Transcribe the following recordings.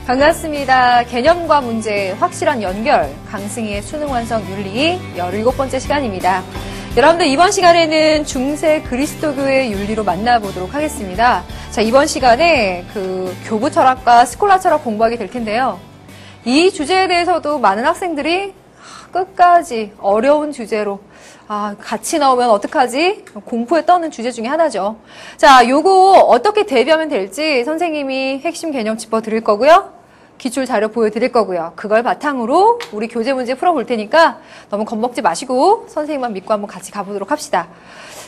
반갑습니다. 개념과 문제의 확실한 연결, 강승희의 수능 완성 윤리 17번째 시간입니다. 여러분들 이번 시간에는 중세 그리스도교의 윤리로 만나보도록 하겠습니다. 자, 이번 시간에 교부 철학과 스콜라 철학 공부하게 될 텐데요. 이 주제에 대해서도 많은 학생들이 끝까지 어려운 주제로 같이 나오면 어떡하지? 공포에 떠는 주제 중에 하나죠. 자, 요거 어떻게 대비하면 될지 선생님이 핵심 개념 짚어드릴 거고요. 기출 자료 보여드릴 거고요. 그걸 바탕으로 우리 교재 문제 풀어볼 테니까 너무 겁먹지 마시고 선생님만 믿고 한번 같이 가보도록 합시다.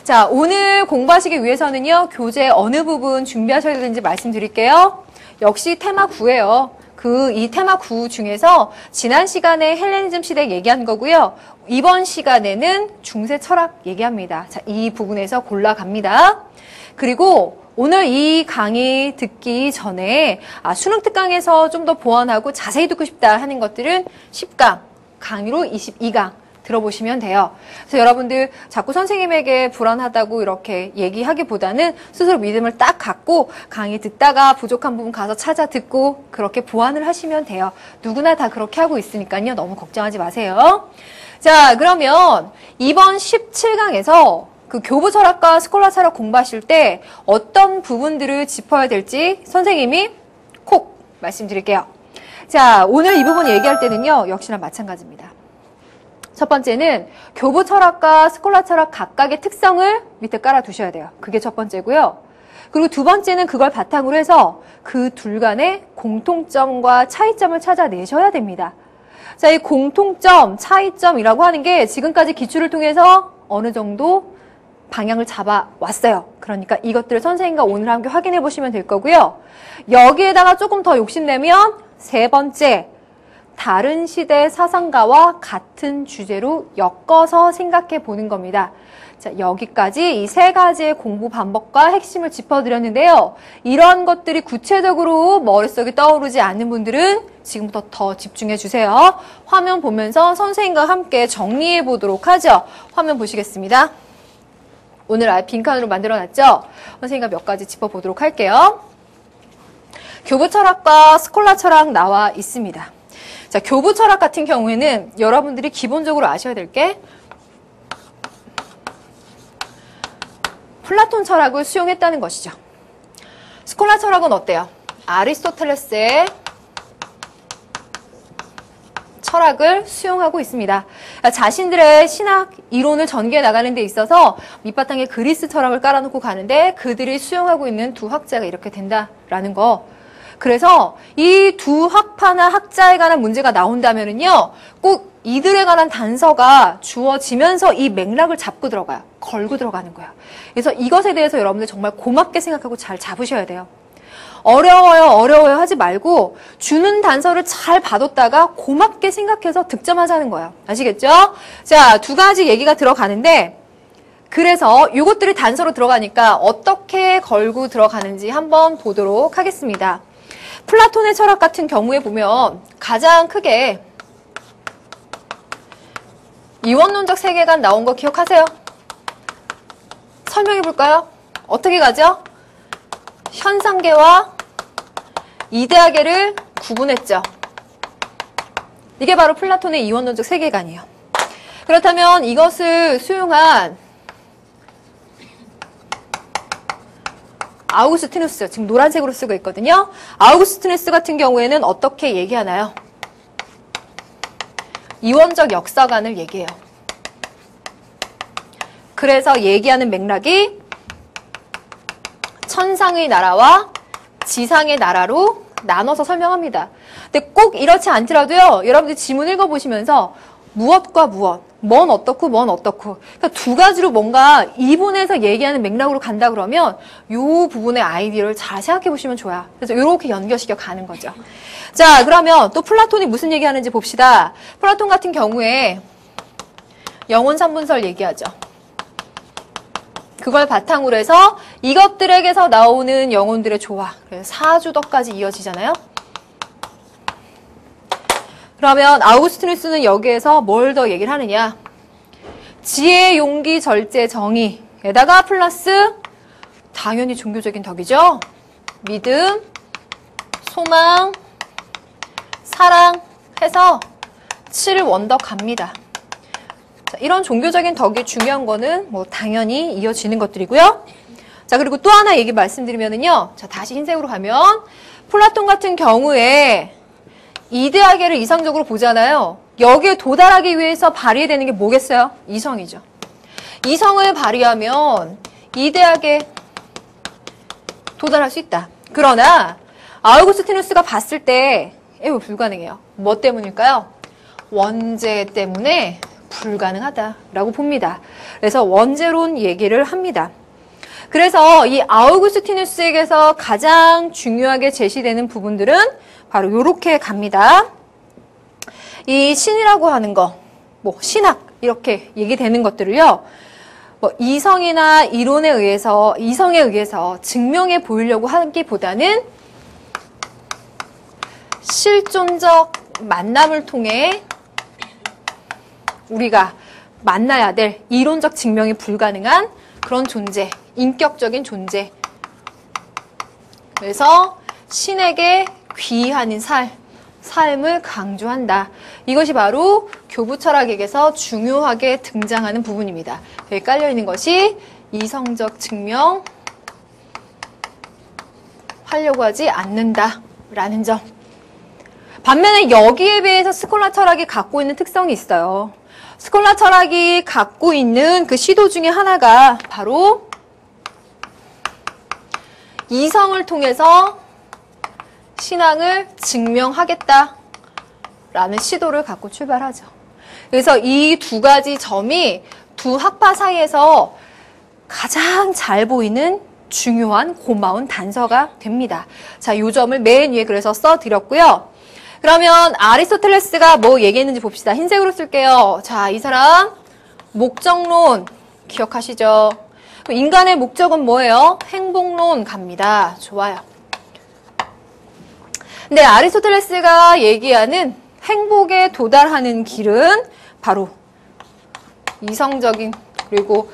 자, 오늘 공부하시기 위해서는요. 교재 어느 부분 준비하셔야 되는지 말씀드릴게요. 역시 테마 9예요. 이 테마 9 중에서 지난 시간에 헬레니즘 시대 얘기한 거고요. 이번 시간에는 중세 철학 얘기합니다. 자, 이 부분에서 골라갑니다. 그리고 오늘 이 강의 듣기 전에 수능 특강에서 좀 더 보완하고 자세히 듣고 싶다 하는 것들은 10강, 강의로 22강 들어보시면 돼요. 그래서 여러분들 자꾸 선생님에게 불안하다고 이렇게 얘기하기보다는 스스로 믿음을 딱 갖고 강의 듣다가 부족한 부분 가서 찾아 듣고 그렇게 보완을 하시면 돼요. 누구나 다 그렇게 하고 있으니까요. 너무 걱정하지 마세요. 자, 그러면 이번 17강에서 교부 철학과 스콜라 철학 공부하실 때 어떤 부분들을 짚어야 될지 선생님이 콕 말씀드릴게요. 자, 오늘 이 부분 얘기할 때는요. 역시나 마찬가지입니다. 첫 번째는 교부 철학과 스콜라 철학 각각의 특성을 밑에 깔아두셔야 돼요. 그게 첫 번째고요. 그리고 두 번째는 그걸 바탕으로 해서 그 둘 간의 공통점과 차이점을 찾아내셔야 됩니다. 자, 이 공통점, 차이점이라고 하는 게 지금까지 기출을 통해서 어느 정도 방향을 잡아왔어요. 그러니까 이것들을 선생님과 오늘 함께 확인해 보시면 될 거고요. 여기에다가 조금 더 욕심내면 세 번째, 다른 시대 사상가와 같은 주제로 엮어서 생각해 보는 겁니다. 자, 여기까지 이 세 가지의 공부 방법과 핵심을 짚어드렸는데요. 이런 것들이 구체적으로 머릿속에 떠오르지 않는 분들은 지금부터 더 집중해 주세요. 화면 보면서 선생님과 함께 정리해 보도록 하죠. 화면 보시겠습니다. 오늘 아예 빈칸으로 만들어놨죠? 선생님과 몇 가지 짚어보도록 할게요. 교부 철학과 스콜라 철학 나와 있습니다. 자, 교부 철학 같은 경우에는 여러분들이 기본적으로 아셔야 될 게 플라톤 철학을 수용했다는 것이죠. 스콜라 철학은 어때요? 아리스토텔레스의 철학을 수용하고 있습니다. 자신들의 신학 이론을 전개해 나가는 데 있어서 밑바탕에 그리스 철학을 깔아놓고 가는데 그들이 수용하고 있는 두 학자가 이렇게 된다라는 거. 그래서 이 두 학파나 학자에 관한 문제가 나온다면은요, 꼭 이들에 관한 단서가 주어지면서 이 맥락을 잡고 들어가요. 걸고 들어가는 거야. 그래서 이것에 대해서 여러분들 정말 고맙게 생각하고 잘 잡으셔야 돼요. 어려워요 하지 말고 주는 단서를 잘 봐뒀다가 고맙게 생각해서 득점하자는 거예요. 아시겠죠? 자, 두 가지 얘기가 들어가는데 그래서 이것들이 단서로 들어가니까 어떻게 걸고 들어가는지 한번 보도록 하겠습니다. 플라톤의 철학 같은 경우에 보면 가장 크게 이원론적 세계관 나온 거 기억하세요? 설명해 볼까요? 어떻게 가죠? 현상계와 이데아계를 구분했죠. 이게 바로 플라톤의 이원론적 세계관이에요. 그렇다면 이것을 수용한 아우구스티누스, 지금 노란색으로 쓰고 있거든요. 아우구스티누스 같은 경우에는 어떻게 얘기하나요? 이원적 역사관을 얘기해요. 그래서 얘기하는 맥락이 천상의 나라와 지상의 나라로 나눠서 설명합니다. 근데 꼭 이렇지 않더라도요. 여러분들 지문 읽어보시면서 무엇과 무엇, 뭔 어떻고 뭔 어떻고 그러니까 두 가지로 뭔가 이분에서 얘기하는 맥락으로 간다 그러면 이 부분의 아이디어를 잘 생각해 보시면 좋아요. 그래서 이렇게 연결시켜 가는 거죠. 자, 그러면 또 플라톤이 무슨 얘기하는지 봅시다. 플라톤 같은 경우에 영혼 삼분설 얘기하죠. 그걸 바탕으로 해서 이것들에게서 나오는 영혼들의 조화, 사주덕까지 이어지잖아요. 그러면 아우구스티누스는 여기에서 뭘 더 얘기를 하느냐. 지혜, 용기, 절제, 정의에다가 플러스 당연히 종교적인 덕이죠. 믿음, 소망, 사랑해서 7원덕 갑니다. 자, 이런 종교적인 덕이 중요한 거는 뭐 당연히 이어지는 것들이고요. 자, 그리고 또 하나 얘기 말씀드리면은요. 자, 다시 흰색으로 가면 플라톤 같은 경우에 이데아계를 이상적으로 보잖아요. 여기에 도달하기 위해서 발휘해야 되는 게 뭐겠어요? 이성이죠. 이성을 발휘하면 이데아계 도달할 수 있다. 그러나 아우구스티누스가 봤을 때 이거 불가능해요. 뭐 때문일까요? 원죄 때문에 불가능하다라고 봅니다. 그래서 원죄론 얘기를 합니다. 그래서 이 아우구스티누스에게서 가장 중요하게 제시되는 부분들은 바로 이렇게 갑니다. 이 신이라고 하는 거, 뭐 신학 이렇게 얘기되는 것들을요. 뭐 이성에 의해서 증명해 보이려고 하기보다는 실존적 만남을 통해 우리가 만나야 될 이론적 증명이 불가능한 그런 존재, 인격적인 존재. 그래서 신에게 귀하는 삶을 강조한다. 이것이 바로 교부 철학에게서 중요하게 등장하는 부분입니다. 여기 깔려있는 것이 이성적 증명 하려고 하지 않는다라는 점. 반면에 여기에 비해서 스콜라 철학이 갖고 있는 특성이 있어요. 스콜라 철학이 갖고 있는 그 시도 중에 하나가 바로 이성을 통해서 신앙을 증명하겠다라는 시도를 갖고 출발하죠. 그래서 이 두 가지 점이 두 학파 사이에서 가장 잘 보이는 중요한 고마운 단서가 됩니다. 자, 이 점을 맨 위에 그래서 써드렸고요. 그러면 아리스토텔레스가 뭐 얘기했는지 봅시다. 흰색으로 쓸게요. 자, 이 사람 목적론 기억하시죠? 인간의 목적은 뭐예요? 행복론 갑니다. 좋아요. 근데 아리스토텔레스가 얘기하는 행복에 도달하는 길은 바로 이성적인 그리고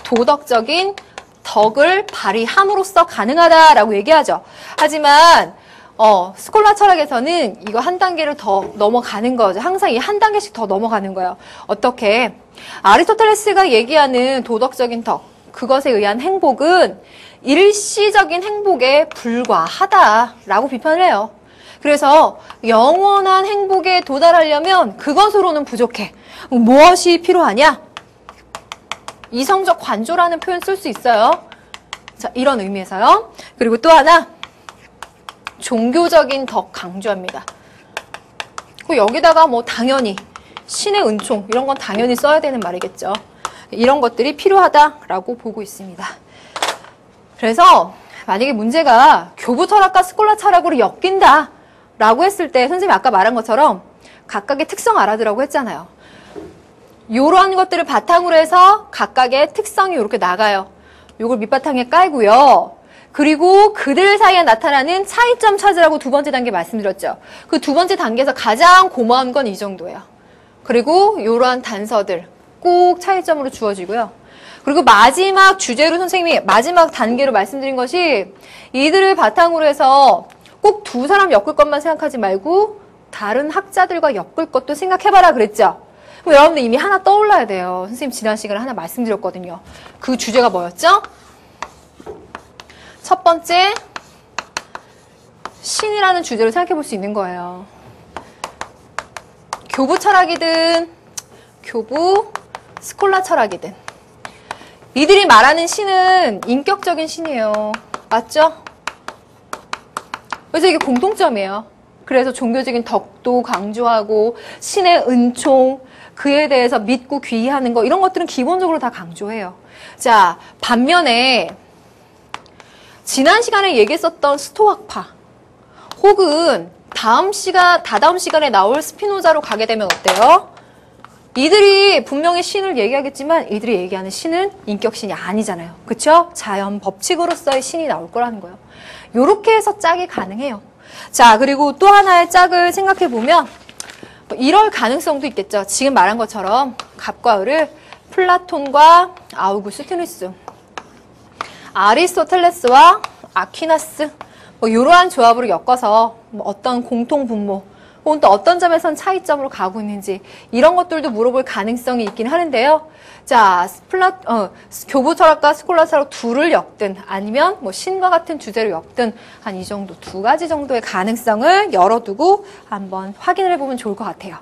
도덕적인 덕을 발휘함으로써 가능하다라고 얘기하죠. 하지만 스콜라 철학에서는 이거 한 단계를 더 넘어가는 거죠. 항상 이 한 단계씩 더 넘어가는 거예요. 어떻게? 아리스토텔레스가 얘기하는 도덕적인 덕, 그것에 의한 행복은 일시적인 행복에 불과하다라고 비판을 해요. 그래서 영원한 행복에 도달하려면 그것으로는 부족해. 무엇이 필요하냐? 이성적 관조라는 표현 쓸 수 있어요. 자, 이런 의미에서요. 그리고 또 하나, 종교적인 덕 강조합니다. 여기다가 뭐 당연히 신의 은총 이런 건 당연히 써야 되는 말이겠죠. 이런 것들이 필요하다라고 보고 있습니다. 그래서 만약에 문제가 교부 철학과 스콜라 철학으로 엮인다라고 했을 때 선생님이 아까 말한 것처럼 각각의 특성 알아두라고 했잖아요. 이런 것들을 바탕으로 해서 각각의 특성이 이렇게 나가요. 요걸 밑바탕에 깔고요. 그리고 그들 사이에 나타나는 차이점 찾으라고 두 번째 단계 말씀드렸죠. 그 두 번째 단계에서 가장 고마운 건 이 정도예요. 그리고 이러한 단서들 꼭 차이점으로 주어지고요. 그리고 마지막 주제로 선생님이 마지막 단계로 말씀드린 것이 이들을 바탕으로 해서 꼭 두 사람 엮을 것만 생각하지 말고 다른 학자들과 엮을 것도 생각해봐라 그랬죠. 그럼 여러분들 이미 하나 떠올라야 돼요. 선생님 지난 시간에 하나 말씀드렸거든요. 그 주제가 뭐였죠? 첫 번째, 신이라는 주제로 생각해 볼 수 있는 거예요. 교부 철학이든 교부 스콜라 철학이든 이들이 말하는 신은 인격적인 신이에요. 맞죠? 그래서 이게 공통점이에요. 그래서 종교적인 덕도 강조하고 신의 은총, 그에 대해서 믿고 귀의하는 거 이런 것들은 기본적으로 다 강조해요. 자, 반면에 지난 시간에 얘기했었던 스토학파 혹은 다다음 시간에 나올 스피노자로 가게 되면 어때요? 이들이 분명히 신을 얘기하겠지만 이들이 얘기하는 신은 인격신이 아니잖아요. 그쵸? 자연 법칙으로서의 신이 나올 거라는 거예요. 요렇게 해서 짝이 가능해요. 자, 그리고 또 하나의 짝을 생각해보면 이럴 가능성도 있겠죠. 지금 말한 것처럼 갑과 을을 플라톤과 아우구스티누스, 아리스토텔레스와 아퀴나스 이러한 조합으로 엮어서 어떤 공통 분모, 혹은 또 어떤 점에선 차이점으로 가고 있는지 이런 것들도 물어볼 가능성이 있긴 하는데요. 자, 교부 철학과 스콜라 철학 둘을 엮든 아니면 뭐 신과 같은 주제로 엮든 한 이 정도 두 가지 정도의 가능성을 열어두고 한번 확인을 해보면 좋을 것 같아요.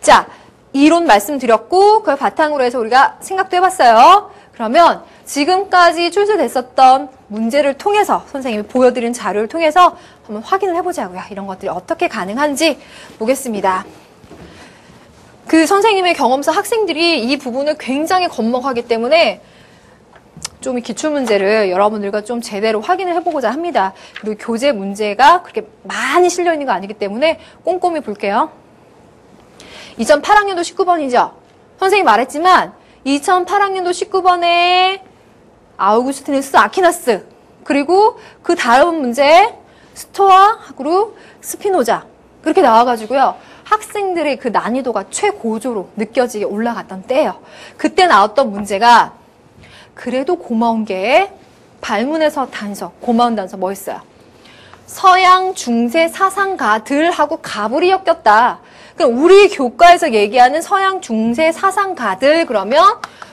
자, 이론 말씀드렸고 그걸 바탕으로 해서 우리가 생각도 해봤어요. 그러면 지금까지 출제됐었던 문제를 통해서 선생님이 보여드린 자료를 통해서 한번 확인을 해보자고요. 이런 것들이 어떻게 가능한지 보겠습니다. 그 선생님의 경험상 학생들이 이 부분을 굉장히 겁먹하기 때문에 좀 이 기출문제를 여러분들과 좀 제대로 확인을 해보고자 합니다. 그리고 교재 문제가 그렇게 많이 실려있는 거 아니기 때문에 꼼꼼히 볼게요. 2008학년도 19번이죠. 선생님이 말했지만 2008학년도 19번에 아우구스티누스 아퀴나스 그리고 그 다음 문제 스토아하고 스피노자 그렇게 나와가지고요. 학생들의 그 난이도가 최고조로 느껴지게 올라갔던 때예요. 그때 나왔던 문제가 그래도 고마운 게 발문에서 단서, 고마운 단서 뭐 있어요? 서양 중세 사상가들하고 가불이 엮였다. 그럼 우리 교과에서 얘기하는 서양 중세 사상가들 그러면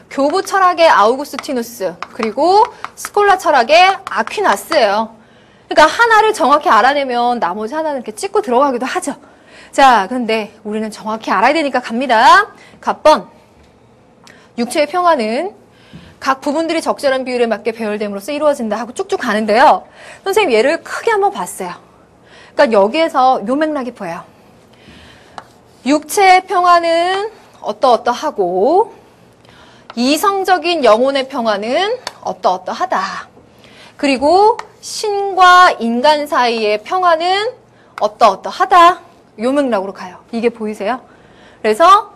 교부 철학의 아우구스티누스 그리고 스콜라 철학의 아퀴나스예요. 그러니까 하나를 정확히 알아내면 나머지 하나는 이렇게 찍고 들어가기도 하죠. 자, 그런데 우리는 정확히 알아야 되니까 갑니다. 갑번 육체의 평화는 각 부분들이 적절한 비율에 맞게 배열됨으로써 이루어진다 하고 쭉쭉 가는데요. 선생님 예를 크게 한번 봤어요. 그러니까 여기에서 요 맥락이 보여요. 육체의 평화는 어떠어떠하고 이성적인 영혼의 평화는 어떠어떠하다. 그리고 신과 인간 사이의 평화는 어떠어떠하다. 요 맥락으로 가요. 이게 보이세요? 그래서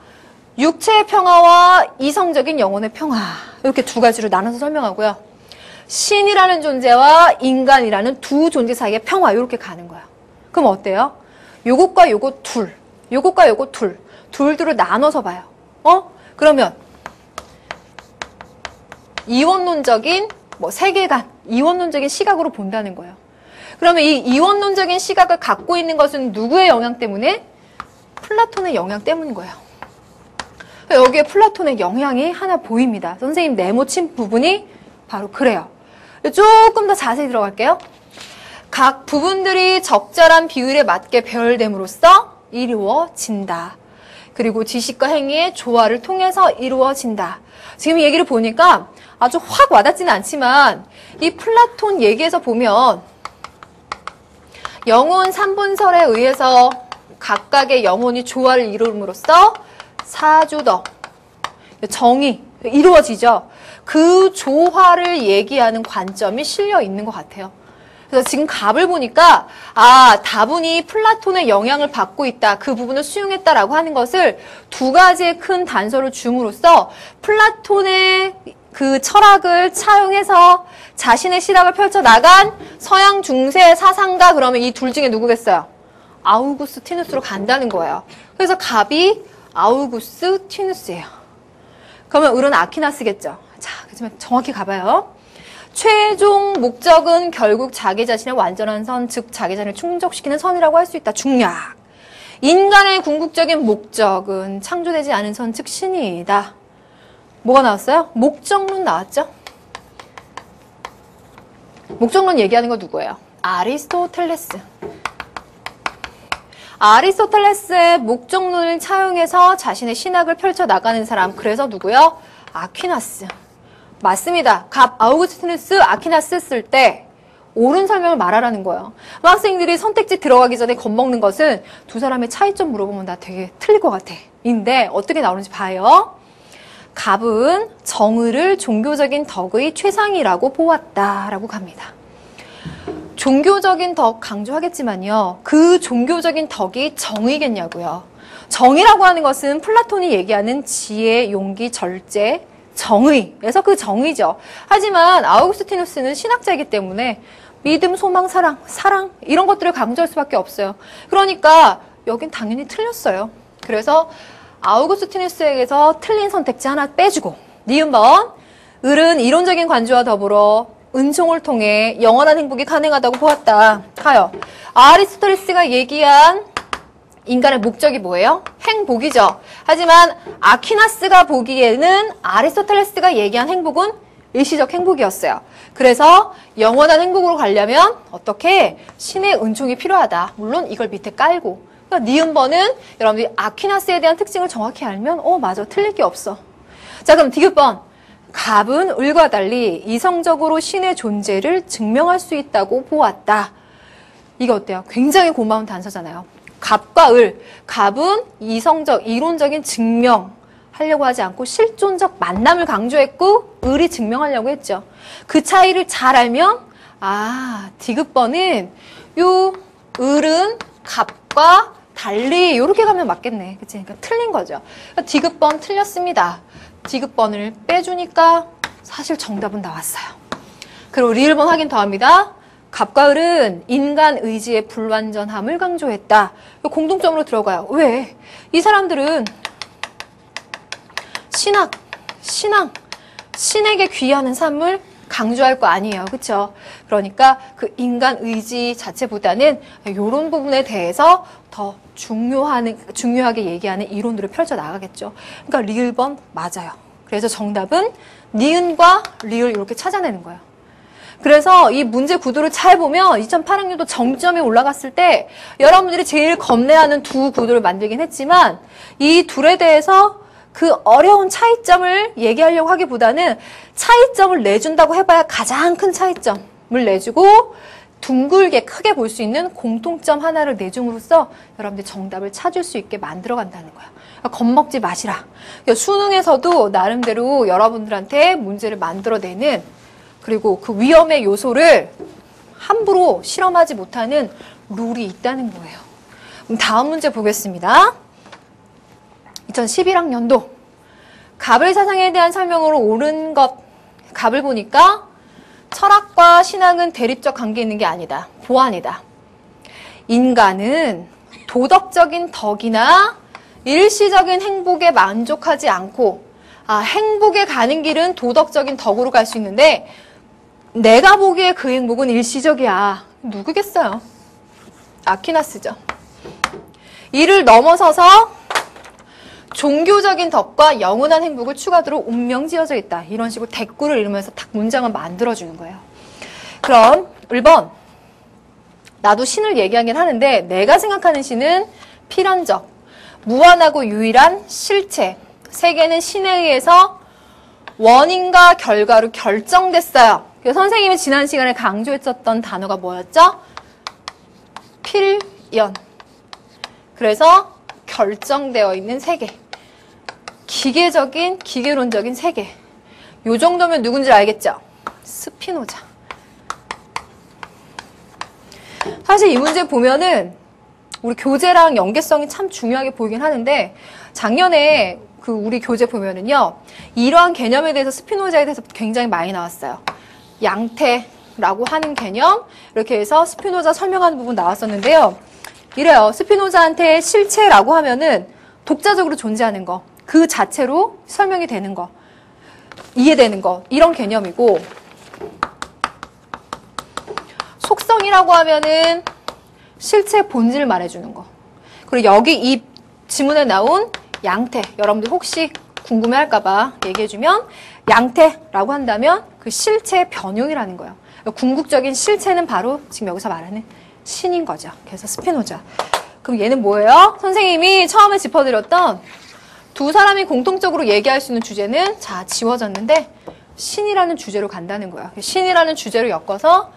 육체의 평화와 이성적인 영혼의 평화 이렇게 두 가지로 나눠서 설명하고요. 신이라는 존재와 인간이라는 두 존재 사이의 평화 이렇게 가는 거예요. 그럼 어때요? 요것과 요것 둘, 요것과 요것 둘을 나눠서 봐요. 그러면 이원론적인 세계관, 이원론적인 시각으로 본다는 거예요. 그러면 이 이원론적인 시각을 갖고 있는 것은 누구의 영향 때문에? 플라톤의 영향 때문인 거예요. 여기에 플라톤의 영향이 하나 보입니다. 선생님 네모친 부분이 바로 그래요. 조금 더 자세히 들어갈게요. 각 부분들이 적절한 비율에 맞게 배열됨으로써 이루어진다. 그리고 지식과 행위의 조화를 통해서 이루어진다. 지금 이 얘기를 보니까 아주 확 와닿지는 않지만 이 플라톤 얘기에서 보면 영혼 3분설에 의해서 각각의 영혼이 조화를 이룸으로써 사주덕, 정의 이루어지죠. 그 조화를 얘기하는 관점이 실려 있는 것 같아요. 그래서 지금 갑을 보니까 다분히 플라톤의 영향을 받고 있다. 그 부분을 수용했다라고 하는 것을 두 가지의 큰 단서를 줌으로써 플라톤의 그 철학을 차용해서 자신의 실학을 펼쳐나간 서양 중세 사상가 그러면 이 둘 중에 누구겠어요? 아우구스티누스로 간다는 거예요. 그래서 갑이 아우구스티누스예요. 그러면 을은 아퀴나스겠죠. 자, 그렇지만 정확히 가봐요. 최종 목적은 결국 자기 자신의 완전한 선, 즉 자기 자신을 충족시키는 선이라고 할 수 있다. 중략. 인간의 궁극적인 목적은 창조되지 않은 선, 즉 신이다. 뭐가 나왔어요? 목적론 나왔죠? 목적론 얘기하는 거 누구예요? 아리스토텔레스. 아리스토텔레스의 목적론을 차용해서 자신의 신학을 펼쳐나가는 사람. 그래서 누구요? 아퀴나스. 맞습니다. 갑 아우구스티누스 아퀴나스 쓸 때 옳은 설명을 말하라는 거예요. 학생들이 선택지 들어가기 전에 겁먹는 것은 두 사람의 차이점 물어보면 나 되게 틀릴 것 같아. 인데 어떻게 나오는지 봐요. 갑은 정의를 종교적인 덕의 최상이라고 보았다라고 갑니다. 종교적인 덕 강조하겠지만요. 그 종교적인 덕이 정의겠냐고요. 정의라고 하는 것은 플라톤이 얘기하는 지혜, 용기, 절제, 정의에서 그 정의죠. 하지만 아우구스티누스는 신학자이기 때문에 믿음, 소망, 사랑 이런 것들을 강조할 수밖에 없어요. 그러니까 여긴 당연히 틀렸어요. 그래서 아우구스티누스에게서 틀린 선택지 하나 빼주고 니은번 을은 이론적인 관조와 더불어 은총을 통해 영원한 행복이 가능하다고 보았다. 하여 아리스토텔레스가 얘기한 인간의 목적이 뭐예요? 행복이죠. 하지만 아퀴나스가 보기에는 아리스토텔레스가 얘기한 행복은 일시적 행복이었어요. 그래서 영원한 행복으로 가려면 어떻게? 신의 은총이 필요하다. 물론 이걸 밑에 깔고. 그러니까 니은번은 여러분들이 아퀴나스에 대한 특징을 정확히 알면 맞아. 틀릴 게 없어. 자, 그럼 디귿번. 갑은 을과 달리 이성적으로 신의 존재를 증명할 수 있다고 보았다. 이거 어때요? 굉장히 고마운 단서잖아요. 갑과 을. 갑은 이성적, 이론적인 증명하려고 하지 않고 실존적 만남을 강조했고 을이 증명하려고 했죠. 그 차이를 잘 알면 디귿번은 요 을은 갑과 달리 이렇게 가면 맞겠네. 그치? 그러니까 틀린 거죠. 디귿번 틀렸습니다. 디귿번을 빼주니까 사실 정답은 나왔어요. 그리고 리을번 확인 더합니다. 갑과 을은 인간 의지의 불완전함을 강조했다. 공통점으로 들어가요. 왜? 이 사람들은 신학, 신앙, 신에게 귀하는 삶을 강조할 거 아니에요. 그렇죠? 그러니까 그 인간 의지 자체보다는 이런 부분에 대해서 더 중요하게 얘기하는 이론들을 펼쳐 나가겠죠. 그러니까 리을번 맞아요. 그래서 정답은 니은과 리을 이렇게 찾아내는 거예요. 그래서 이 문제 구도를 잘 보면 2008학년도 정점에 올라갔을 때 여러분들이 제일 겁내하는 두 구도를 만들긴 했지만 이 둘에 대해서 그 어려운 차이점을 얘기하려고 하기보다는 차이점을 내준다고 해봐야 가장 큰 차이점을 내주고 둥글게 크게 볼 수 있는 공통점 하나를 내줌으로써 여러분들이 정답을 찾을 수 있게 만들어 간다는 거예요. 그러니까 겁먹지 마시라. 그러니까 수능에서도 나름대로 여러분들한테 문제를 만들어내는 그리고 그 위험의 요소를 함부로 실험하지 못하는 룰이 있다는 거예요. 그럼 다음 문제 보겠습니다. 2011학년도 갑을 사상에 대한 설명으로 옳은 것 갑을 보니까 철학과 신앙은 대립적 관계에 있는 게 아니다. 보완이다. 인간은 도덕적인 덕이나 일시적인 행복에 만족하지 않고 행복에 가는 길은 도덕적인 덕으로 갈 수 있는데 내가 보기에 그 행복은 일시적이야. 누구겠어요? 아퀴나스죠. 이를 넘어서서 종교적인 덕과 영원한 행복을 추가하도록 운명지어져 있다. 이런 식으로 대꾸를 이루면서 딱 문장을 만들어주는 거예요. 그럼 1번. 나도 신을 얘기하긴 하는데 내가 생각하는 신은 필연적, 무한하고 유일한 실체. 세계는 신에 의해서 원인과 결과로 결정됐어요. 선생님이 지난 시간에 강조했었던 단어가 뭐였죠? 필연. 그래서 결정되어 있는 세계. 기계적인, 기계론적인 세계. 요 정도면 누군지 알겠죠? 스피노자. 사실 이 문제 보면은 우리 교재랑 연계성이 참 중요하게 보이긴 하는데 작년에 그 우리 교재 보면은요. 이러한 개념에 대해서 스피노자에 대해서 굉장히 많이 나왔어요. 양태라고 하는 개념. 이렇게 해서 스피노자 설명하는 부분 나왔었는데요. 이래요. 스피노자한테 실체라고 하면은 독자적으로 존재하는 거. 그 자체로 설명이 되는 거. 이해되는 거. 이런 개념이고 속성이라고 하면은 실체 본질을 말해주는 거. 그리고 여기 이 지문에 나온 양태. 여러분들 혹시 궁금해할까봐 얘기해주면 양태라고 한다면 그 실체의 변형이라는 거예요. 궁극적인 실체는 바로 지금 여기서 말하는 신인 거죠. 그래서 스피노자. 그럼 얘는 뭐예요? 선생님이 처음에 짚어드렸던 두 사람이 공통적으로 얘기할 수 있는 주제는 자 지워졌는데 신이라는 주제로 간다는 거예요. 신이라는 주제로 엮어서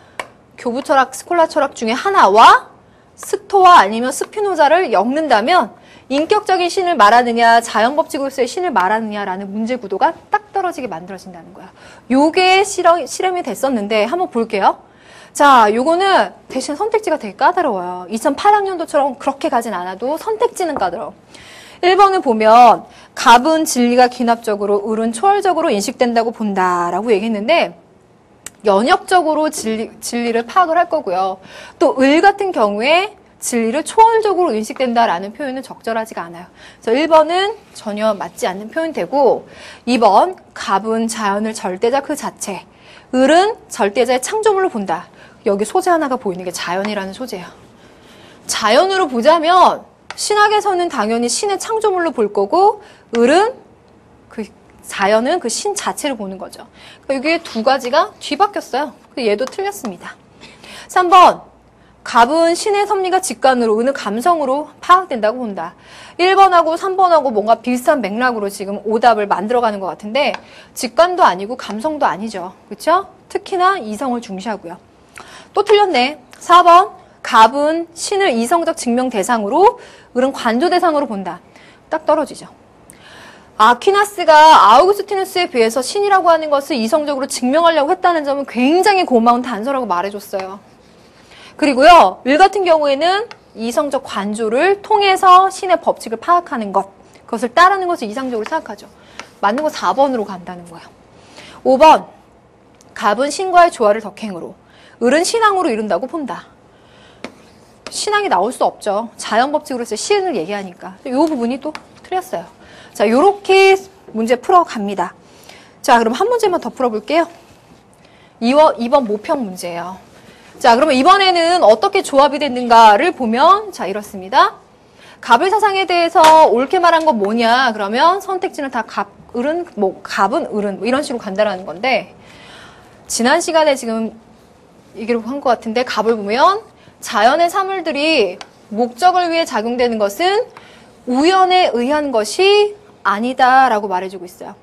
교부 철학, 스콜라 철학 중에 하나와 스토아 아니면 스피노자를 엮는다면 인격적인 신을 말하느냐 자연 법칙으로서의 신을 말하느냐라는 문제 구도가 딱 떨어지게 만들어진다는 거야. 요게 실험이 됐었는데 한번 볼게요. 자, 요거는 대신 선택지가 되게 까다로워요. 2008학년도처럼 그렇게 가진 않아도 선택지는 까다로워. 1번을 보면 갑은 진리가 귀납적으로 을은 초월적으로 인식된다고 본다라고 얘기했는데 연역적으로 진리를 파악을 할 거고요. 또 을 같은 경우에 진리를 초월적으로 인식된다라는 표현은 적절하지가 않아요. 그래서 1번은 전혀 맞지 않는 표현이 되고 2번 갑은 자연을 절대자 그 자체 을은 절대자의 창조물로 본다. 여기 소재 하나가 보이는 게 자연이라는 소재예요. 자연으로 보자면 신학에서는 당연히 신의 창조물로 볼 거고, 을은 자연은 그 신 자체를 보는 거죠. 여기에 두 가지가 뒤바뀌었어요. 얘도 틀렸습니다. 3번. 갑은 신의 섭리가 직관으로, 은은 감성으로 파악된다고 본다. 1번하고 3번하고 뭔가 비슷한 맥락으로 지금 오답을 만들어가는 것 같은데, 직관도 아니고 감성도 아니죠. 그렇죠? 특히나 이성을 중시하고요. 또 틀렸네. 4번. 갑은 신을 이성적 증명 대상으로, 을은 관조 대상으로 본다. 딱 떨어지죠. 아퀴나스가 아우구스티누스에 비해서 신이라고 하는 것을 이성적으로 증명하려고 했다는 점은 굉장히 고마운 단서라고 말해줬어요. 그리고요, 을 같은 경우에는 이성적 관조를 통해서 신의 법칙을 파악하는 것, 그것을 따르는 것을 이상적으로 생각하죠. 맞는 거 4번으로 간다는 거예요. 5번, 갑은 신과의 조화를 덕행으로, 을은 신앙으로 이룬다고 본다. 신앙이 나올 수 없죠. 자연 법칙으로서 신을 얘기하니까. 이 부분이 또 틀렸어요. 자, 요렇게 문제 풀어갑니다. 자, 그럼 한 문제만 더 풀어볼게요. 2번 모평 문제예요. 자, 그러면 이번에는 어떻게 조합이 됐는가를 보면, 자, 이렇습니다. 갑을 사상에 대해서 옳게 말한 건 뭐냐? 그러면 선택지는 다 갑, 을은, 갑은, 을은, 이런 식으로 간다라는 건데, 지난 시간에 지금 얘기를 한 것 같은데, 갑을 보면, 자연의 사물들이 목적을 위해 작용되는 것은 우연에 의한 것이 아니다라고 말해주고 있어요.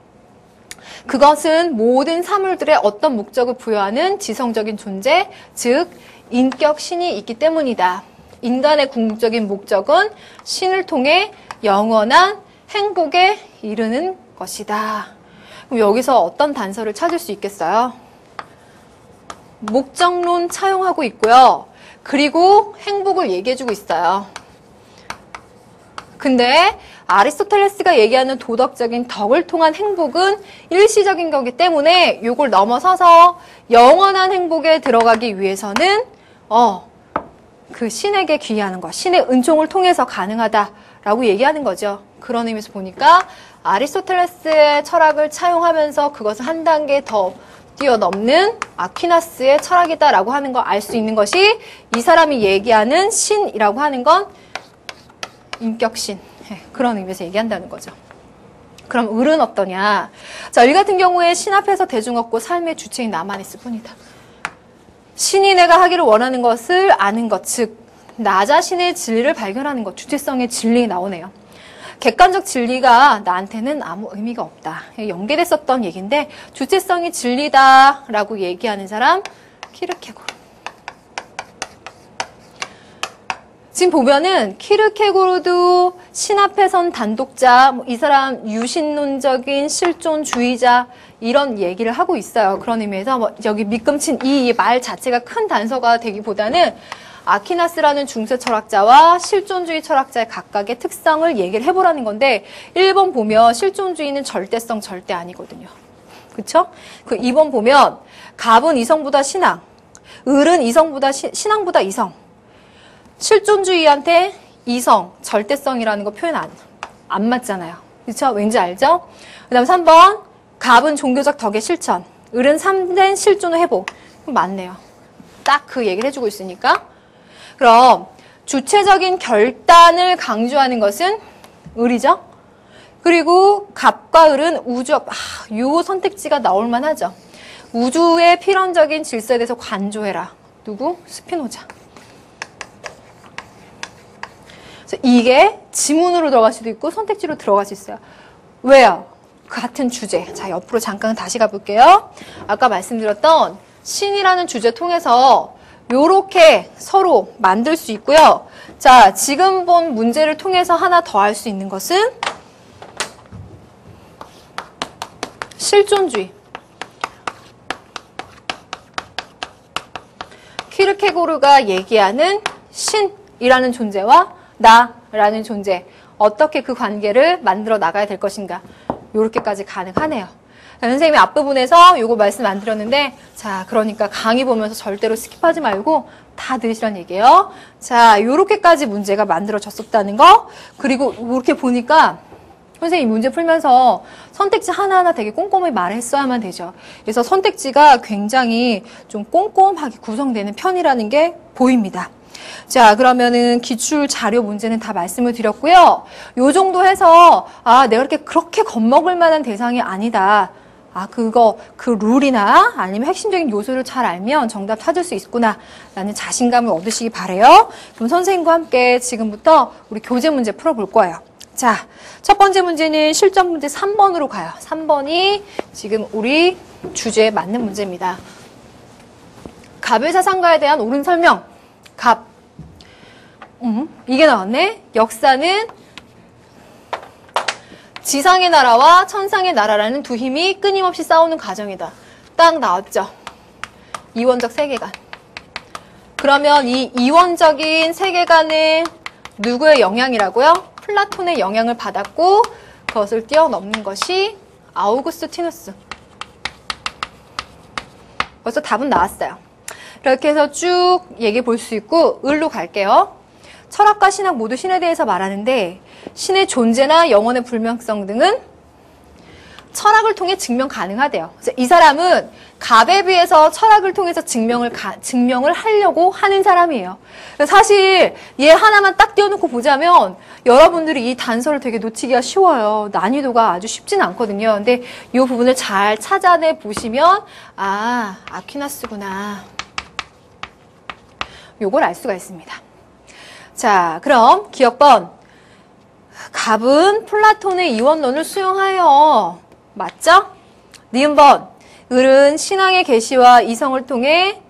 그것은 모든 사물들의 어떤 목적을 부여하는 지성적인 존재, 즉 인격 신이 있기 때문이다. 인간의 궁극적인 목적은 신을 통해 영원한 행복에 이르는 것이다. 그럼 여기서 어떤 단서를 찾을 수 있겠어요? 목적론 차용하고 있고요. 그리고 행복을 얘기해주고 있어요. 근데 아리스토텔레스가 얘기하는 도덕적인 덕을 통한 행복은 일시적인 거기 때문에 이걸 넘어서서 영원한 행복에 들어가기 위해서는 그 신에게 귀의하는 것, 신의 은총을 통해서 가능하다라고 얘기하는 거죠. 그런 의미에서 보니까 아리스토텔레스의 철학을 차용하면서 그것을 한 단계 더 뛰어넘는 아퀴나스의 철학이다라고 하는 걸 알 수 있는 것이 이 사람이 얘기하는 신이라고 하는 건 인격신, 그런 의미에서 얘기한다는 거죠. 그럼 을은 어떠냐? 자, 을 같은 경우에 신 앞에서 대중 없고 삶의 주체인 나만 있을 뿐이다. 신이 내가 하기를 원하는 것을 아는 것, 즉 나 자신의 진리를 발견하는 것, 주체성의 진리 나오네요. 객관적 진리가 나한테는 아무 의미가 없다. 연계됐었던 얘기인데 주체성이 진리다라고 얘기하는 사람 키르케고르. 지금 보면은 키르케고르도 신 앞에 선 단독자, 이 사람 유신론적인 실존주의자 이런 얘기를 하고 있어요. 그런 의미에서 여기 밑금친 이 말 자체가 큰 단서가 되기보다는 아퀴나스라는 중세 철학자와 실존주의 철학자의 각각의 특성을 얘기를 해보라는 건데 1번 보면 실존주의는 절대성 절대 아니거든요. 그쵸? 그 2번 보면 갑은 이성보다 신앙, 을은 이성보다 신앙보다 이성. 실존주의한테 이성, 절대성이라는 거 표현 안 맞잖아요. 그쵸? 왠지 알죠? 그 다음 3번 갑은 종교적 덕의 실천, 을은 참된 실존의 회복. 맞네요. 딱 그 얘기를 해주고 있으니까. 그럼 주체적인 결단을 강조하는 것은 을이죠. 그리고 갑과 을은 우주학, 요 선택지가 나올 만하죠. 우주의 필연적인 질서에 대해서 관조해라. 누구? 스피노자. 그래서 이게 지문으로 들어갈 수도 있고 선택지로 들어갈 수 있어요. 왜요? 같은 주제. 자, 옆으로 잠깐 다시 가볼게요. 아까 말씀드렸던 신이라는 주제 통해서 요렇게 서로 만들 수 있고요. 자, 지금 본 문제를 통해서 하나 더 할 수 있는 것은 실존주의. 키르케고르가 얘기하는 신이라는 존재와 나라는 존재, 어떻게 그 관계를 만들어 나가야 될 것인가. 요렇게까지 가능하네요. 선생님이 앞부분에서 요거 말씀 안 드렸는데, 자, 그러니까 강의 보면서 절대로 스킵하지 말고 다 들으시란 얘기예요. 자, 요렇게까지 문제가 만들어졌었다는 거. 그리고 이렇게 보니까 선생님이 문제 풀면서 선택지 하나하나 되게 꼼꼼히 말했어야만 되죠. 그래서 선택지가 굉장히 좀 꼼꼼하게 구성되는 편이라는 게 보입니다. 자, 그러면은 기출 자료 문제는 다 말씀을 드렸고요. 요 정도 해서 내가 그렇게 겁먹을 만한 대상이 아니다. 그 룰이나 아니면 핵심적인 요소를 잘 알면 정답 찾을 수 있구나 라는 자신감을 얻으시기 바래요. 그럼 선생님과 함께 지금부터 우리 교재 문제 풀어볼 거예요. 자, 첫 번째 문제는 실전 문제 3번으로 가요. 3번이 지금 우리 주제에 맞는 문제입니다. 갑의 사상가에 대한 옳은 설명. 갑. 이게 나왔네. 역사는 지상의 나라와 천상의 나라라는 두 힘이 끊임없이 싸우는 과정이다. 딱 나왔죠. 이원적 세계관. 그러면 이 이원적인 세계관은 누구의 영향이라고요? 플라톤의 영향을 받았고 그것을 뛰어넘는 것이 아우구스티누스. 벌써 답은 나왔어요. 이렇게 해서 쭉 얘기 볼 수 있고 을로 갈게요. 철학과 신학 모두 신에 대해서 말하는데 신의 존재나 영혼의 불명성 등은 철학을 통해 증명 가능하대요. 그래서 이 사람은 갑에 비해서 철학을 통해서 증명을 하려고 하는 사람이에요. 사실 얘 하나만 딱 띄워놓고 보자면 여러분들이 이 단서를 되게 놓치기가 쉬워요. 난이도가 아주 쉽진 않거든요. 근데 이 부분을 잘 찾아내 보시면 아퀴나스구나. 요걸 알 수가 있습니다. 자, 그럼 기억번. 갑은 플라톤의 이원론을 수용하여. 맞죠? 니은번. 을은 신앙의 계시와 이성을 통해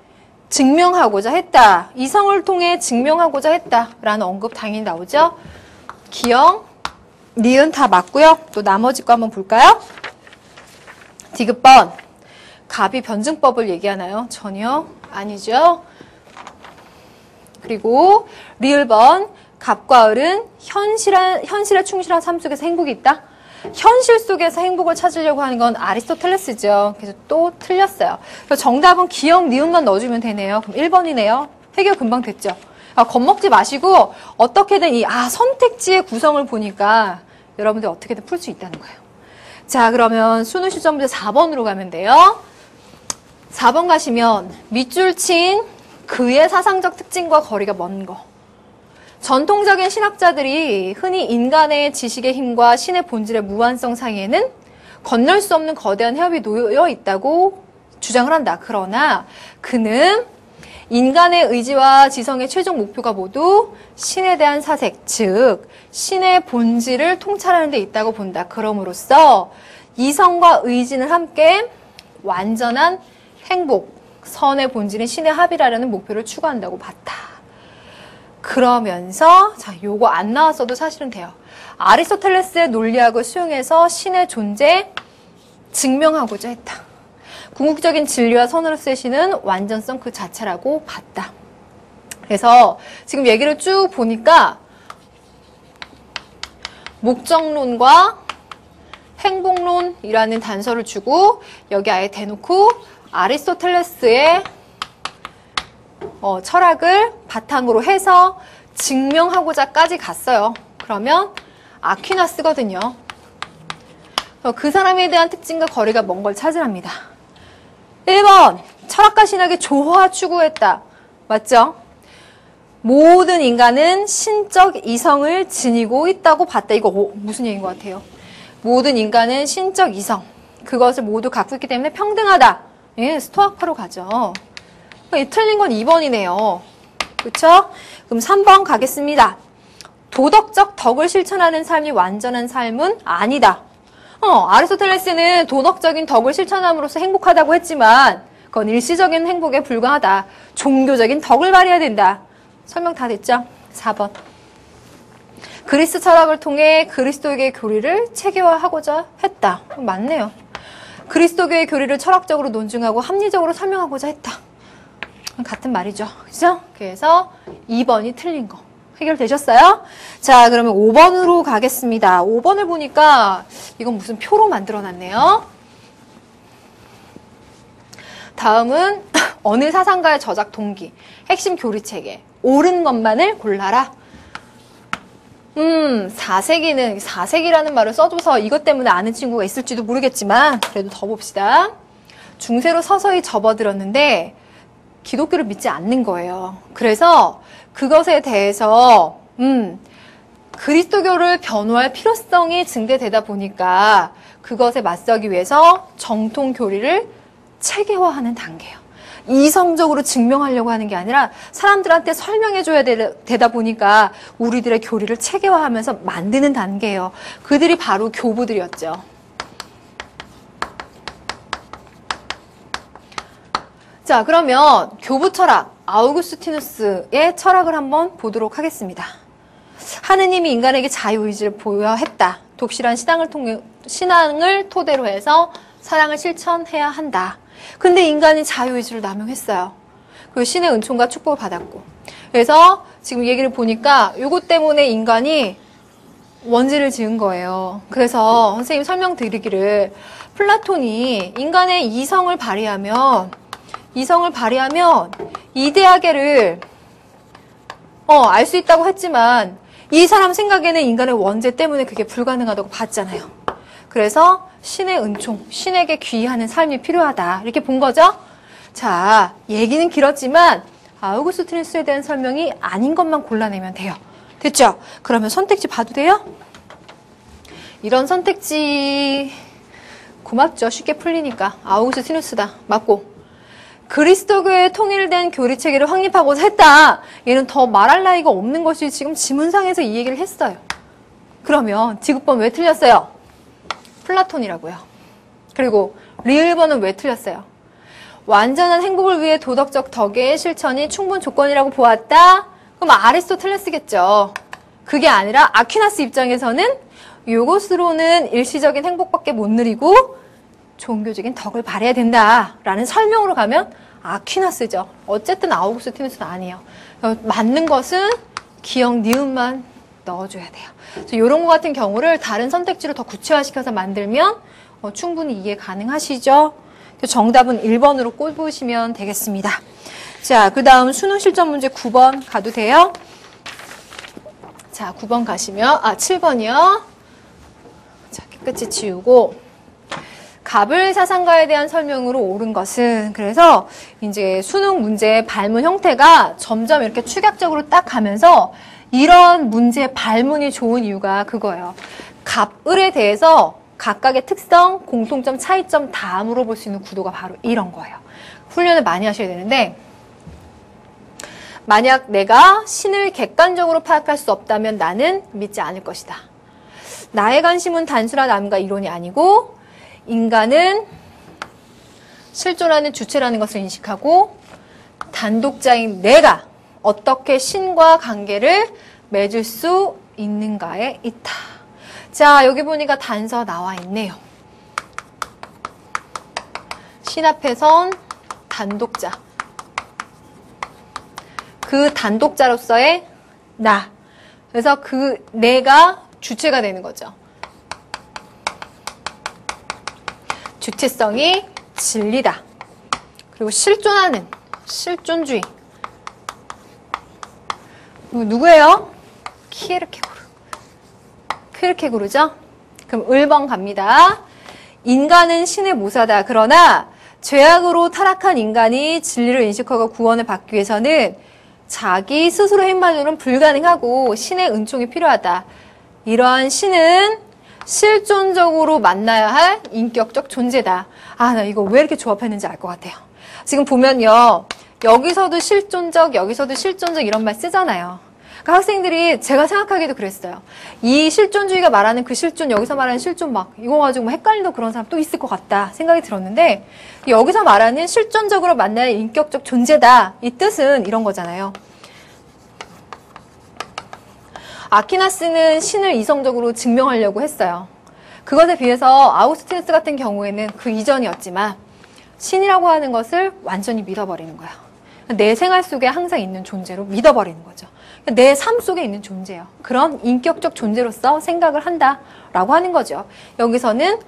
증명하고자 했다. 이성을 통해 증명하고자 했다. 라는 언급 당연히 나오죠? 기억, 니은 다 맞고요. 또 나머지 거 한번 볼까요? 디귿번. 갑이 변증법을 얘기하나요? 전혀 아니죠? 그리고 리을번. 갑과 을은 현실에 충실한 삶 속에서 행복이 있다. 현실 속에서 행복을 찾으려고 하는 건 아리스토텔레스죠. 그래서 또 틀렸어요. 그래서 정답은 기억, 니은만 넣어주면 되네요. 그럼 1번이네요. 해결 금방 됐죠. 겁먹지 마시고 어떻게든 선택지의 구성을 보니까 여러분들 어떻게든 풀 수 있다는 거예요. 자, 그러면 수능 시점 문제 4번으로 가면 돼요. 4번 가시면 밑줄 친 그의 사상적 특징과 거리가 먼 거. 전통적인 신학자들이 흔히 인간의 지식의 힘과 신의 본질의 무한성 사이에는 건널 수 없는 거대한 해협이 놓여 있다고 주장을 한다. 그러나 그는 인간의 의지와 지성의 최종 목표가 모두 신에 대한 사색, 즉 신의 본질을 통찰하는 데 있다고 본다. 그럼으로써 이성과 의지는 함께 완전한 행복, 선의 본질인 신의 합이라는 목표를 추구한다고 봤다. 그러면서 요거 안 나왔어도 사실은 돼요. 아리스토텔레스의 논리학을 수용해서 신의 존재 증명하고자 했다. 궁극적인 진리와 선으로서의 신은 완전성 그 자체라고 봤다. 그래서 지금 얘기를 쭉 보니까 목적론과 행복론이라는 단서를 주고 여기 아예 대놓고 아리스토텔레스의 철학을 바탕으로 해서 증명하고자까지 갔어요. 그러면 아퀴나스거든요. 그 사람에 대한 특징과 거리가 먼 걸 찾으랍니다. 1번, 철학과 신학의 조화 추구했다. 맞죠? 모든 인간은 신적 이성을 지니고 있다고 봤다. 이거 무슨 얘기인 것 같아요? 모든 인간은 신적 이성, 그것을 모두 갖고 있기 때문에 평등하다. 예, 스토아파로 가죠. 틀린 건 2번이네요. 그쵸? 그럼 3번 가겠습니다. 도덕적 덕을 실천하는 삶이 완전한 삶은 아니다. 아리스토텔레스는 도덕적인 덕을 실천함으로써 행복하다고 했지만 그건 일시적인 행복에 불과하다. 종교적인 덕을 발휘해야 된다. 설명 다 됐죠? 4번. 그리스 철학을 통해 그리스도교의 교리를 체계화하고자 했다. 맞네요. 그리스도교의 교리를 철학적으로 논증하고 합리적으로 설명하고자 했다. 같은 말이죠. 그죠? 그래서 2번이 틀린 거. 해결되셨어요? 자, 그러면 5번으로 가겠습니다. 5번을 보니까 이건 무슨 표로 만들어놨네요. 다음은 어느 사상가의 저작 동기, 핵심 교리체계, 옳은 것만을 골라라. 4세기라는 말을 써줘서 이것 때문에 아는 친구가 있을지도 모르겠지만 그래도 더 봅시다. 중세로 서서히 접어들었는데 기독교를 믿지 않는 거예요. 그래서 그것에 대해서 그리스도교를 변호할 필요성이 증대되다 보니까 그것에 맞서기 위해서 정통 교리를 체계화하는 단계예요. 이성적으로 증명하려고 하는 게 아니라 사람들한테 설명해줘야 되다 보니까 우리들의 교리를 체계화하면서 만드는 단계예요. 그들이 바로 교부들이었죠. 자, 그러면 교부 철학, 아우구스티누스의 철학을 한번 보도록 하겠습니다. 하느님이 인간에게 자유의지를 부여했다. 독실한 신앙을 토대로 해서 사랑을 실천해야 한다. 근데 인간이 자유의지를 남용했어요. 그리고 신의 은총과 축복을 받았고. 그래서 지금 얘기를 보니까 이것 때문에 인간이 원죄를 지은 거예요. 그래서 선생님 설명드리기를 플라톤이 인간의 이성을 발휘하면 이데아계를 알 수 있다고 했지만 이 사람 생각에는 인간의 원죄 때문에 그게 불가능하다고 봤잖아요. 그래서 신의 은총, 신에게 귀의하는 삶이 필요하다. 이렇게 본 거죠? 자, 얘기는 길었지만 아우구스티누스에 대한 설명이 아닌 것만 골라내면 돼요. 됐죠? 그러면 선택지 봐도 돼요? 이런 선택지 고맙죠. 쉽게 풀리니까. 아우구스티누스다. 맞고. 그리스도교의 통일된 교리체계를 확립하고자 했다. 얘는 더 말할 나위가 없는 것이 지금 지문상에서 이 얘기를 했어요. 그러면 지급번 왜 틀렸어요? 플라톤이라고요. 그리고 리을번은 왜 틀렸어요? 완전한 행복을 위해 도덕적 덕의 실천이 충분 조건이라고 보았다? 그럼 아리스토텔레스겠죠. 그게 아니라 아퀴나스 입장에서는 요것으로는 일시적인 행복밖에 못 누리고 종교적인 덕을 발해야 된다라는 설명으로 가면 아퀴나스죠. 어쨌든 아우구스티누스는 아니에요. 맞는 것은 기억, 니은만 넣어줘야 돼요. 이런 것 같은 경우를 다른 선택지로 더 구체화시켜서 만들면 충분히 이해 가능하시죠? 정답은 1번으로 꼽으시면 되겠습니다. 자, 그 다음 수능 실전 문제 9번 가도 돼요? 자, 9번 가시면, 7번이요. 자, 깨끗이 지우고. 가불 사상가에 대한 설명으로 옳은 것은, 그래서 이제 수능 문제의 발문 형태가 점점 이렇게 축약적으로 딱 가면서 이런 문제의 발문이 좋은 이유가 그거예요. 갑을에 대해서 각각의 특성, 공통점, 차이점 다 물어볼 수 있는 구도가 바로 이런 거예요. 훈련을 많이 하셔야 되는데, 만약 내가 신을 객관적으로 파악할 수 없다면 나는 믿지 않을 것이다. 나의 관심은 단순한 암과 이론이 아니고 인간은 실존하는 주체라는 것을 인식하고 단독자인 내가 어떻게 신과 관계를 맺을 수 있는가에 있다. 자, 여기 보니까 단서 나와 있네요. 신 앞에선 단독자. 그 단독자로서의 나. 그래서 그 내가 주체가 되는 거죠. 주체성이 진리다. 그리고 실존하는 실존주의. 누구예요? 키에르케고르. 키에르케고르죠? 그럼 1번 갑니다. 인간은 신의 모사다. 그러나 죄악으로 타락한 인간이 진리를 인식하고 구원을 받기 위해서는 자기 스스로 힘만으로는 불가능하고 신의 은총이 필요하다. 이러한 신은 실존적으로 만나야 할 인격적 존재다. 나 이거 왜 이렇게 조합했는지 알 것 같아요. 지금 보면요. 여기서도 실존적, 여기서도 실존적 이런 말 쓰잖아요. 그러니까 학생들이 제가 생각하기도 그랬어요. 이 실존주의가 말하는 그 실존, 여기서 말하는 실존 막 이거 가지고 뭐 헷갈리는 그런 사람 또 있을 것 같다 생각이 들었는데 여기서 말하는 실존적으로 만나야 할 인격적 존재다. 이 뜻은 이런 거잖아요. 아퀴나스는 신을 이성적으로 증명하려고 했어요. 그것에 비해서 아우구스티누스 같은 경우에는 그 이전이었지만 신이라고 하는 것을 완전히 믿어버리는 거예요. 내 생활 속에 항상 있는 존재로 믿어버리는 거죠. 내 삶 속에 있는 존재예요. 그런 인격적 존재로서 생각을 한다라고 하는 거죠. 여기서는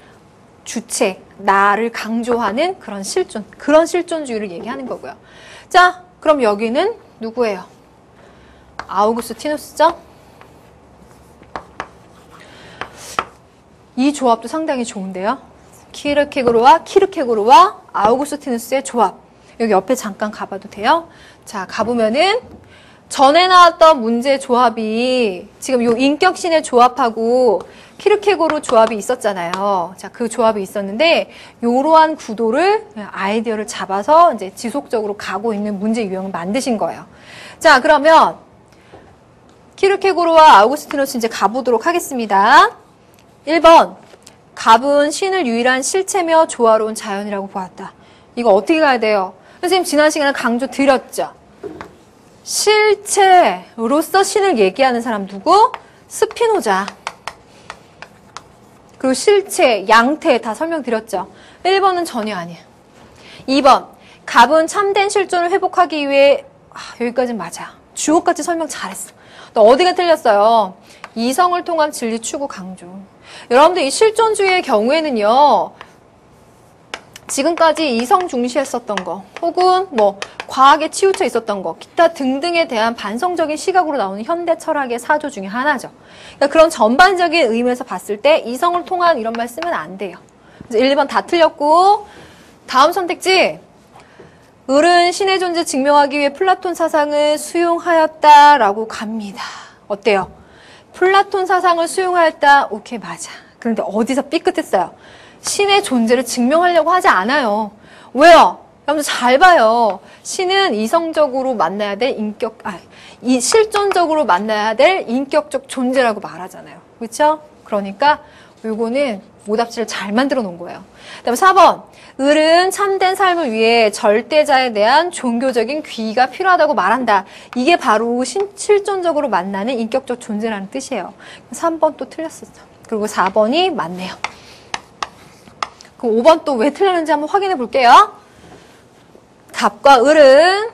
주체, 나를 강조하는 그런 실존주의를 얘기하는 거고요. 자, 그럼 여기는 누구예요? 아우구스티누스죠? 이 조합도 상당히 좋은데요. 키르케고르와 아우구스티누스의 조합. 여기 옆에 잠깐 가봐도 돼요? 자, 가보면은 전에 나왔던 문제 조합이 지금 요 인격신의 조합하고 키르케고르 조합이 있었잖아요. 자, 그 조합이 있었는데 요러한 구도를 아이디어를 잡아서 이제 지속적으로 가고 있는 문제 유형을 만드신 거예요. 자, 그러면 키르케고르와 아우구스티누스 이제 가보도록 하겠습니다. 1번. 갑은 신을 유일한 실체며 조화로운 자연이라고 보았다. 이거 어떻게 가야 돼요? 선생님 지난 시간에 강조 드렸죠. 실체로서 신을 얘기하는 사람 누구? 스피노자. 그리고 실체, 양태 다 설명드렸죠. 1번은 전혀 아니에요. 2번. 갑은 참된 실존을 회복하기 위해 여기까지는 맞아. 주어까지 설명 잘했어. 또 어디가 틀렸어요? 이성을 통한 진리 추구 강조. 여러분들 이 실존주의의 경우에는요. 지금까지 이성 중시했었던 거 혹은 뭐 과학에 치우쳐 있었던 거 기타 등등에 대한 반성적인 시각으로 나오는 현대 철학의 사조 중에 하나죠. 그러니까 그런 전반적인 의미에서 봤을 때 이성을 통한 이런 말 쓰면 안 돼요. 그래서 1, 2번 다 틀렸고 다음 선택지 을은 신의 존재 증명하기 위해 플라톤 사상을 수용하였다라고 갑니다. 어때요? 플라톤 사상을 수용하였다. 오케이 맞아. 그런데 어디서 삐끗했어요? 신의 존재를 증명하려고 하지 않아요. 왜요? 여러분들 잘 봐요. 신은 이성적으로 만나야 될 실존적으로 만나야 될 인격적 존재라고 말하잖아요. 그렇죠? 그러니까 요거는 오답지를 잘 만들어 놓은 거예요. 그다음에 4번. 을은 참된 삶을 위해 절대자에 대한 종교적인 귀의가 필요하다고 말한다. 이게 바로 실존적으로 만나는 인격적 존재라는 뜻이에요. 3번 또 틀렸었어. 그리고 4번이 맞네요. 그럼 5번 또 왜 틀렸는지 한번 확인해 볼게요. 갑과 을은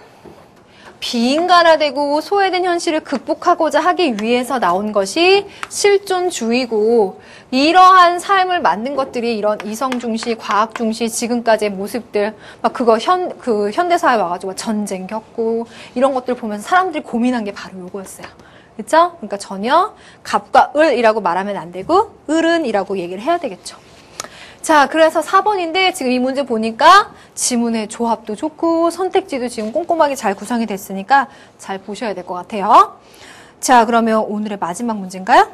비인간화되고 소외된 현실을 극복하고자 하기 위해서 나온 것이 실존주의고 이러한 삶을 만든 것들이 이런 이성중시, 과학중시, 지금까지의 모습들 막 그거 현대사회에 와가지고 전쟁 겪고 이런 것들 보면서 사람들이 고민한 게 바로 요거였어요. 그렇죠? 그러니까 전혀 갑과 을이라고 말하면 안 되고 을은이라고 얘기를 해야 되겠죠. 자, 그래서 4번인데 지금 이 문제 보니까 지문의 조합도 좋고 선택지도 지금 꼼꼼하게 잘 구성이 됐으니까 잘 보셔야 될 것 같아요. 자, 그러면 오늘의 마지막 문제인가요?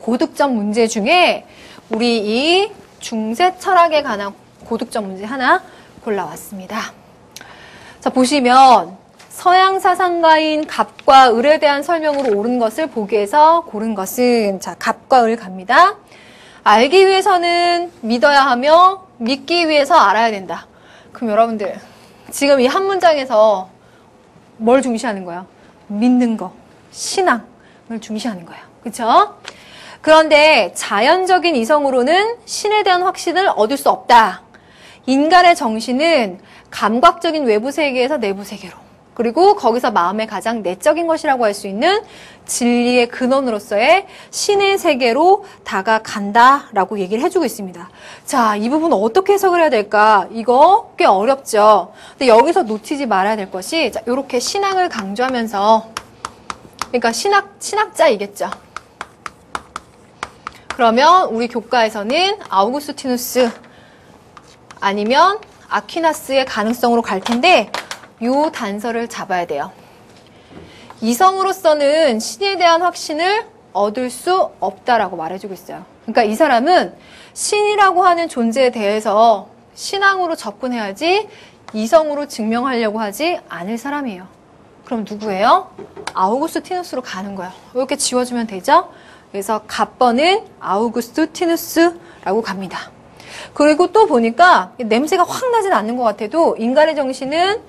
고득점 문제 중에 우리 이 중세 철학에 관한 고득점 문제 하나 골라왔습니다. 자, 보시면 서양 사상가인 갑과 을에 대한 설명으로 옳은 것을 보기에서 고른 것은 자, 갑과 을 갑니다. 알기 위해서는 믿어야 하며 믿기 위해서 알아야 된다. 그럼 여러분들 지금 이 한 문장에서 뭘 중시하는 거예요? 믿는 거, 신앙을 중시하는 거예요. 그렇죠? 그런데 자연적인 이성으로는 신에 대한 확신을 얻을 수 없다. 인간의 정신은 감각적인 외부 세계에서 내부 세계로 그리고 거기서 마음의 가장 내적인 것이라고 할 수 있는 진리의 근원으로서의 신의 세계로 다가간다라고 얘기를 해주고 있습니다. 자, 이 부분 어떻게 해석을 해야 될까? 이거 꽤 어렵죠. 근데 여기서 놓치지 말아야 될 것이 자, 이렇게 신앙을 강조하면서 그러니까 신학자이겠죠. 그러면 우리 교과에서는 아우구스티누스 아니면 아퀴나스의 가능성으로 갈 텐데 요 단서를 잡아야 돼요. 이성으로서는 신에 대한 확신을 얻을 수 없다라고 말해주고 있어요. 그러니까 이 사람은 신이라고 하는 존재에 대해서 신앙으로 접근해야지 이성으로 증명하려고 하지 않을 사람이에요. 그럼 누구예요? 아우구스티누스로 가는 거예요. 이렇게 지워주면 되죠? 그래서 갑번은 아우구스티누스라고 갑니다. 그리고 또 보니까 냄새가 확 나진 않는 것 같아도 인간의 정신은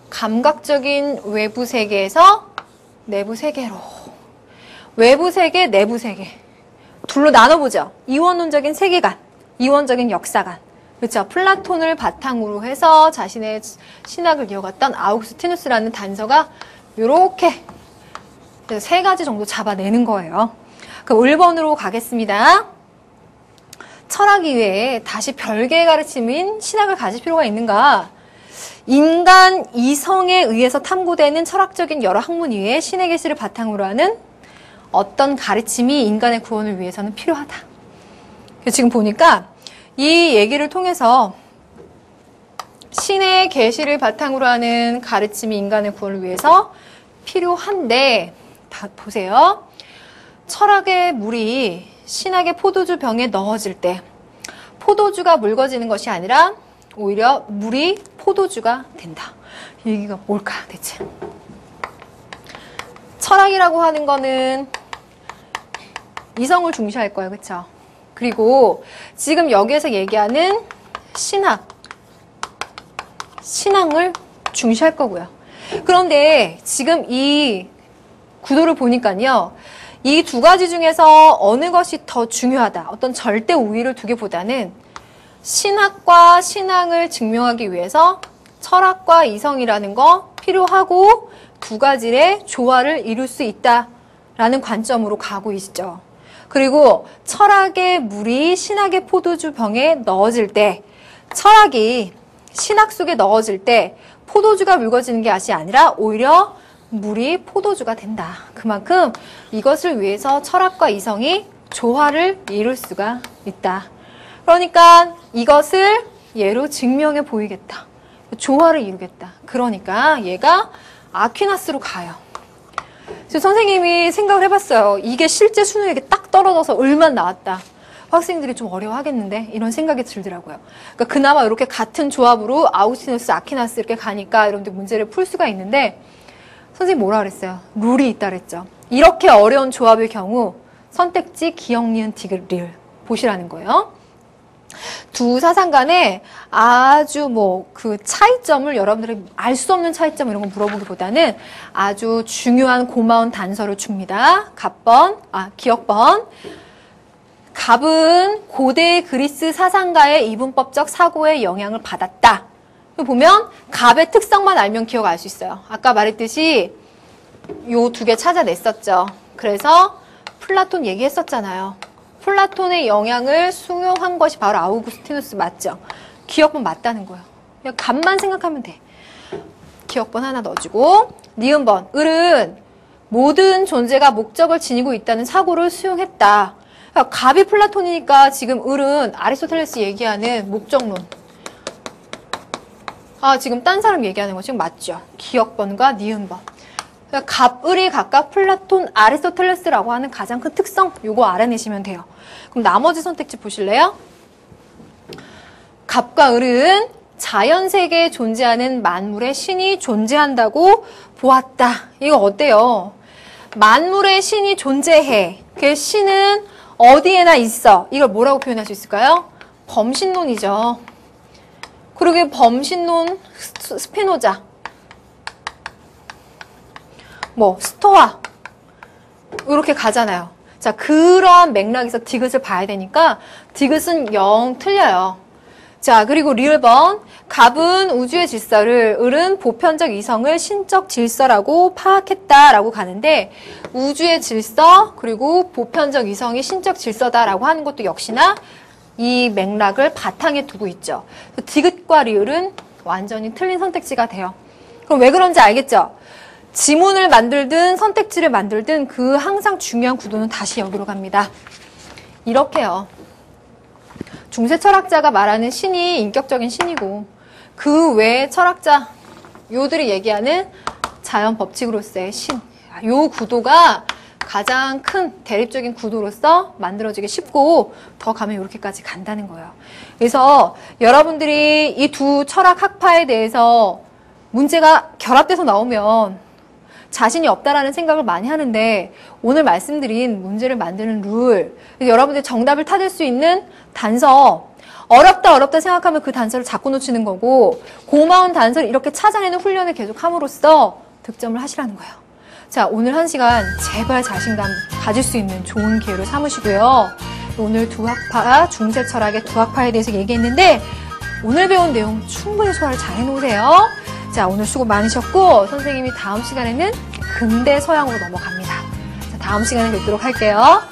감각적인 외부 세계에서 내부 세계로 외부 세계, 내부 세계 둘로 나눠보죠. 이원론적인 세계관, 이원적인 역사관 그렇죠. 플라톤을 바탕으로 해서 자신의 신학을 이어갔던 아우구스티누스라는 단서가 이렇게 세 가지 정도 잡아내는 거예요. 그럼 1번으로 가겠습니다. 철학 이외에 다시 별개의 가르침인 신학을 가질 필요가 있는가? 인간 이성에 의해서 탐구되는 철학적인 여러 학문 이외에 신의 계시를 바탕으로 하는 어떤 가르침이 인간의 구원을 위해서는 필요하다. 지금 보니까 이 얘기를 통해서 신의 계시를 바탕으로 하는 가르침이 인간의 구원을 위해서 필요한데, 보세요. 철학의 물이 신학의 포도주 병에 넣어질 때 포도주가 묽어지는 것이 아니라 오히려 물이 포도주가 된다. 이 얘기가 뭘까 대체? 철학이라고 하는 거는 이성을 중시할 거예요. 그렇죠? 그리고 지금 여기에서 얘기하는 신앙을 중시할 거고요. 그런데 지금 이 구도를 보니까요. 이 두 가지 중에서 어느 것이 더 중요하다. 어떤 절대 우위를 두기보다는 신학과 신앙을 증명하기 위해서 철학과 이성이라는 거 필요하고 두 가지의 조화를 이룰 수 있다라는 관점으로 가고 있죠. 그리고 철학의 물이 신학의 포도주 병에 넣어질 때, 철학이 신학 속에 넣어질 때 포도주가 묽어지는 게 아니라 오히려 물이 포도주가 된다. 그만큼 이것을 위해서 철학과 이성이 조화를 이룰 수가 있다. 그러니까 이것을 예로 증명해 보이겠다. 조화를 이루겠다. 그러니까 얘가 아퀴나스로 가요. 그래서 선생님이 생각을 해봤어요. 이게 실제 수능에 딱 떨어져서 을만 나왔다. 학생들이 좀 어려워하겠는데 이런 생각이 들더라고요. 그러니까 그나마 이렇게 같은 조합으로 아우구스티누스, 아퀴나스 이렇게 가니까 여러분들 문제를 풀 수가 있는데 선생님 뭐라 그랬어요? 룰이 있다 그랬죠. 이렇게 어려운 조합의 경우 선택지 기역, 니은, 디귿, 리을 보시라는 거예요. 두 사상 간에 아주 그 차이점을 여러분들이 알 수 없는 차이점 이런 거 물어보기보다는 아주 중요한 고마운 단서를 줍니다. 기역번. 갑은 고대 그리스 사상가의 이분법적 사고에 영향을 받았다. 보면 갑의 특성만 알면 기억 알 수 있어요. 아까 말했듯이 요 두 개 찾아냈었죠. 그래서 플라톤 얘기했었잖아요. 플라톤의 영향을 수용한 것이 바로 아우구스티누스 맞죠? 기억번 맞다는 거예요. 그냥 갑만 생각하면 돼. 기억번 하나 넣어주고 니은번. 을은 모든 존재가 목적을 지니고 있다는 사고를 수용했다. 그러니까 갑이 플라톤이니까 지금 을은 아리스토텔레스 얘기하는 목적론. 지금 딴 사람 얘기하는 거 지금 맞죠? 기역번과 니은번. 그러니까 갑을이 각각 플라톤, 아리스토텔레스라고 하는 가장 큰 특성, 요거 알아내시면 돼요. 그럼 나머지 선택지 보실래요? 갑과 을은 자연세계에 존재하는 만물의 신이 존재한다고 보았다. 이거 어때요? 만물의 신이 존재해. 그 신은 어디에나 있어. 이걸 뭐라고 표현할 수 있을까요? 범신론이죠. 그리고 범신론 스피노자. 스토아. 이렇게 가잖아요. 자, 그러한 맥락에서 디귿을 봐야 되니까 디귿은 영 틀려요. 자, 그리고 리을번. 갑은 우주의 질서를, 을은 보편적 이성을 신적 질서라고 파악했다라고 가는데 우주의 질서 그리고 보편적 이성이 신적 질서다라고 하는 것도 역시나 이 맥락을 바탕에 두고 있죠. 디귿과 리을은 완전히 틀린 선택지가 돼요. 그럼 왜 그런지 알겠죠? 지문을 만들든 선택지를 만들든 그 항상 중요한 구도는 다시 여기로 갑니다. 이렇게요. 중세 철학자가 말하는 신이 인격적인 신이고 그 외의 철학자 요들이 얘기하는 자연 법칙으로서의 신. 요 구도가 가장 큰 대립적인 구도로서 만들어지기 쉽고 더 가면 이렇게까지 간다는 거예요. 그래서 여러분들이 이 두 철학 학파에 대해서 문제가 결합돼서 나오면 자신이 없다라는 생각을 많이 하는데 오늘 말씀드린 문제를 만드는 룰, 여러분들이 정답을 찾을 수 있는 단서, 어렵다 생각하면 그 단서를 자꾸 놓치는 거고 고마운 단서를 이렇게 찾아내는 훈련을 계속 함으로써 득점을 하시라는 거예요. 자, 오늘 한 시간 제발 자신감 가질 수 있는 좋은 기회로 삼으시고요. 오늘 두 학파, 중세 철학의 두 학파에 대해서 얘기했는데 오늘 배운 내용 충분히 소화를 잘 해놓으세요. 자, 오늘 수고 많으셨고 선생님이 다음 시간에는 근대 서양으로 넘어갑니다. 자, 다음 시간에 뵙도록 할게요.